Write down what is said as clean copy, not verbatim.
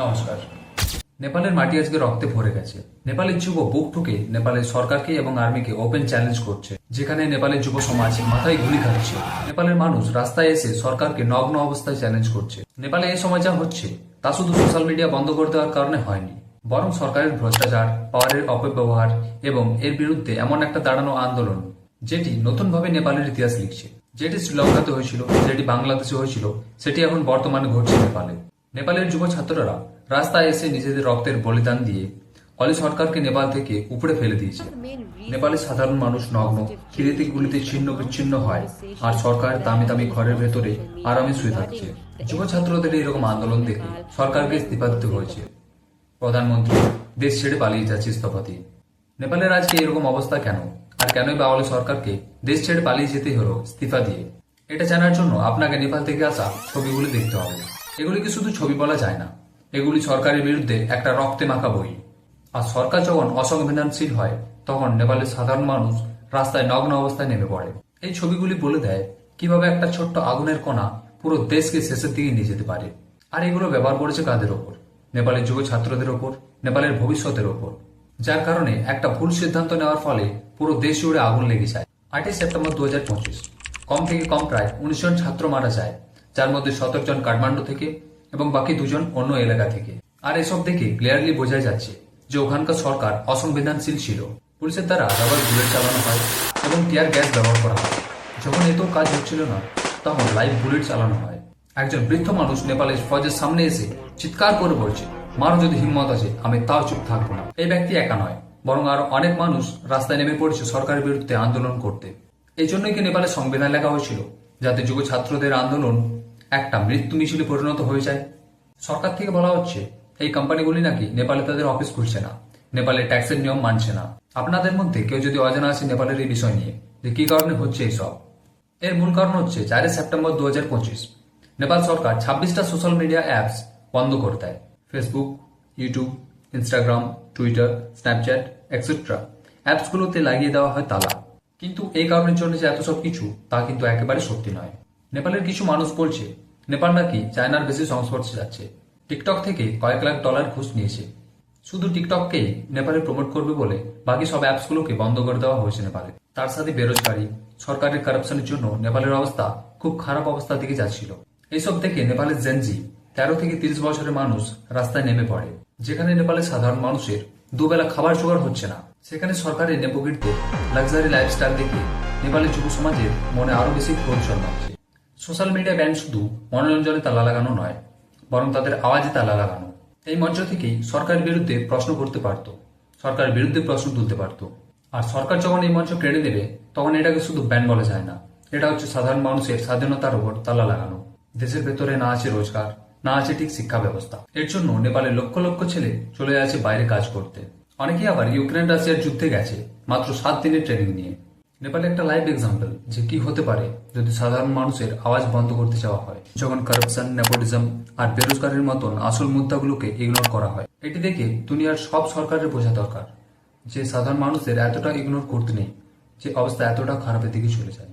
নমস্কার। নেপালের মাটি আজকে রক্তে ভরে গেছে। নেপালের যুব বুক ঠুকে নেপালের সরকারকে এবং আর্মিকে ওপেন চ্যালেঞ্জ করছে, যেখানে নেপালের যুব সমাজ মাথায় গুলি খাচ্ছে। নেপালের মানুষ রাস্তায় এসে সরকারকে নগ্ন অবস্থায় চ্যালেঞ্জ করছে। নেপালে এই সময় যা হচ্ছে তা শুধু সোশ্যাল মিডিয়া বন্ধ করে দেওয়ার কারণে হয়নি, বরং সরকারের ভ্রষ্টাচার, পাওয়ারের অপব্যবহার এবং এর বিরুদ্ধে এমন একটা দাঁড়ানো আন্দোলন যেটি নতুনভাবে নেপালের ইতিহাস লিখছে। যেটি শ্রীলঙ্কাতে হয়েছিল, যেটি বাংলাদেশে হয়েছিল, সেটি এখন বর্তমানে ঘটছে নেপালে। নেপালের যুব ছাত্ররা রাস্তায় এসে নিজেদের রক্তের বলিদান দিয়ে অলি সরকারকে নেপাল থেকে উপড়ে ফেলে দিয়েছে। নেপালের সাধারণ মানুষ নগ্ন, খিদেতে গুলিতে ছিন্ন বিচ্ছিন্ন হয়, আর সরকার দামি দামি ঘরের ভেতরে আরামে শুয়ে থাকছে। যুব ছাত্রদের এরকম আন্দোলন দেখে সরকারকে ইস্তফা দিতে হয়েছে। প্রধানমন্ত্রী দেশ ছেড়ে পালিয়ে যাচ্ছে ইস্তফা দিয়ে। নেপালের আজকে এরকম অবস্থা কেন, আর কেনই বা অলি সরকারকে দেশ ছেড়ে পালিয়ে যেতে হলো ইস্তফা দিয়ে? এটা জানার জন্য আপনাকে নেপাল থেকে আসা ছবিগুলি দেখতে হবে। এগুলিকে শুধু ছবি বলা যায় না, এগুলি সরকারের বিরুদ্ধে একটা রক্তে মাখা বই। আর সরকার যখন অসংবেদনশীল হয়, তখন নেপালের সাধারণ মানুষ রাস্তায় নগ্ন অবস্থায় নেমে পড়ে। এই ছবিগুলি বলে দেয় কিভাবে একটা ছোট্ট আগুনের কণা পুরো দেশকে শেষের দিকে নিয়ে যেতে পারে। আর এগুলো ব্যবহার করেছে কাদের ওপর? নেপালের যুব ছাত্রদের ওপর, নেপালের ভবিষ্যতের ওপর। যার কারণে একটা ভুল সিদ্ধান্ত নেওয়ার ফলে পুরো দেশ জুড়ে আগুন লেগে যায়। 8ই সেপ্টেম্বর 2025 কম থেকে কম প্রায় 19 জন ছাত্র মারা যায়, যার মধ্যে 17 জন কাঠমান্ডু থেকে এবং বাকি 2 জন অন্য এলাকা থেকে। আর এসব দেখে ক্লিয়ারলি বোঝা যাচ্ছে যে ওখানকার সরকার অসংবেদনশীল ছিল। পুলিশের দ্বারা রাবার বুলেট চালানো হয় এবং টিয়ার গ্যাস ব্যবহার করা হয়। যখন এত কাজ হচ্ছিল না, তখন লাইভ বুলেট চালানো হয়। একজন বৃদ্ধ মানুষ নেপালের ফৌজের সামনে এসে চিৎকার করে বলছে, মারো যদি হিম্মত আছে, আমি তাও চুপ থাকবো না। এই ব্যক্তি একা নয়, বরং আরো অনেক মানুষ রাস্তায় নেমে পড়েছে সরকারের বিরুদ্ধে আন্দোলন করতে। এই জন্যই কি নেপালের সংবিধান লেখা হয়েছিল, যাতে যুব ছাত্রদের আন্দোলন একটা মৃত্যু মিছিলে পরিণত হয়ে যায়। সরকার থেকে বলা হচ্ছে এই কোম্পানিগুলি নাকি নেপালে তাদের অফিস খুলছে না, নেপালের ট্যাক্সের নিয়ম মানছে না। আপনাদের মধ্যে কেউ যদি অজানা আছে নেপালের এই বিষয় নিয়ে যে কি কারণে হচ্ছে এইসব, এর মূল কারণ হচ্ছে 4 সেপ্টেম্বর 2025 নেপাল সরকার 26টা সোশ্যাল মিডিয়া অ্যাপস বন্ধ করে দেয়। Facebook, YouTube, Instagram, Twitter, Snapchat etcetera অ্যাপসগুলোতে লাগিয়ে দেওয়া হয় তালা। কিন্তু এই কারণের জন্য যে এত সব কিছু, তা কিন্তু একেবারে সত্যি নয়। নেপালের কিছু মানুষ বলছে নেপাল নাকি চায়নার বেশি সংস্পর্শে যাচ্ছে। টিকটক থেকে কয়েক লাখ ডলার ঘুষ নিয়েছে শুধু টিকটককেই নেপালে প্রমোট করবে বলে। বাকি সব অ্যাপসগুলোকে বন্ধ করে দেওয়া হয়েছে নেপালে। তার সাথে বেরোজগারি, সরকারের কারাপশনের জন্য নেপালের অবস্থা খুব খারাপ অবস্থার দিকে যাচ্ছিল। এইসব দেখে নেপালের জেনজি 13 থেকে 30 বছরের মানুষ রাস্তায় নেমে পড়ে। যেখানে নেপালের সাধারণ মানুষের দুবেলা খাবার জোগাড় হচ্ছে না, সেখানে সরকারের নেপোগিরদের লাক্সারি লাইফস্টাইল দেখে নেপালের যুব সমাজের মনে আরো বেশি ক্রোধ জন্মাচ্ছে। সোশ্যাল মিডিয়া ব্যান্ড শুধু মনোরঞ্জনে তালা লাগানো নয়, বরং তাদের আওয়াজে তালা লাগানো। এই মঞ্চ থেকেই সরকারের বিরুদ্ধে প্রশ্ন করতে পারত, সরকারের বিরুদ্ধে প্রশ্ন তুলতে পারত। আর সরকার যখন এই মঞ্চ কেড়ে দেবে, তখন এটাকে শুধু ব্যান্ড বলা যায় না, এটা হচ্ছে সাধারণ মানুষের স্বাধীনতার উপর তালা লাগানো। দেশের ভেতরে না আছে রোজগার, না আছে ঠিক শিক্ষা ব্যবস্থা। এর জন্য নেপালের লক্ষ লক্ষ ছেলে চলে যাচ্ছে বাইরে কাজ করতে। অনেকেই আবার ইউক্রেন রাশিয়ার যুদ্ধে গেছে মাত্র 7 দিনের ট্রেনিং নিয়ে। নেপালে একটা লাইভ এক্সাম্পল যে কি হতে পারে যদি সাধারণ মানুষের আওয়াজ বন্ধ করতে চাওয়া হয়, যখন কারাপশন, নেপোটিজম আর বেরোজগারের মতন আসল মুদ্দাগুলোকে ইগনোর করা হয়। এটি দেখে দুনিয়ার সব সরকারের বোঝা দরকার যে সাধারণ মানুষের এতটা ইগনোর করতে নেই, যে অবস্থা এতটা খারাপের দিকে চলে যায়।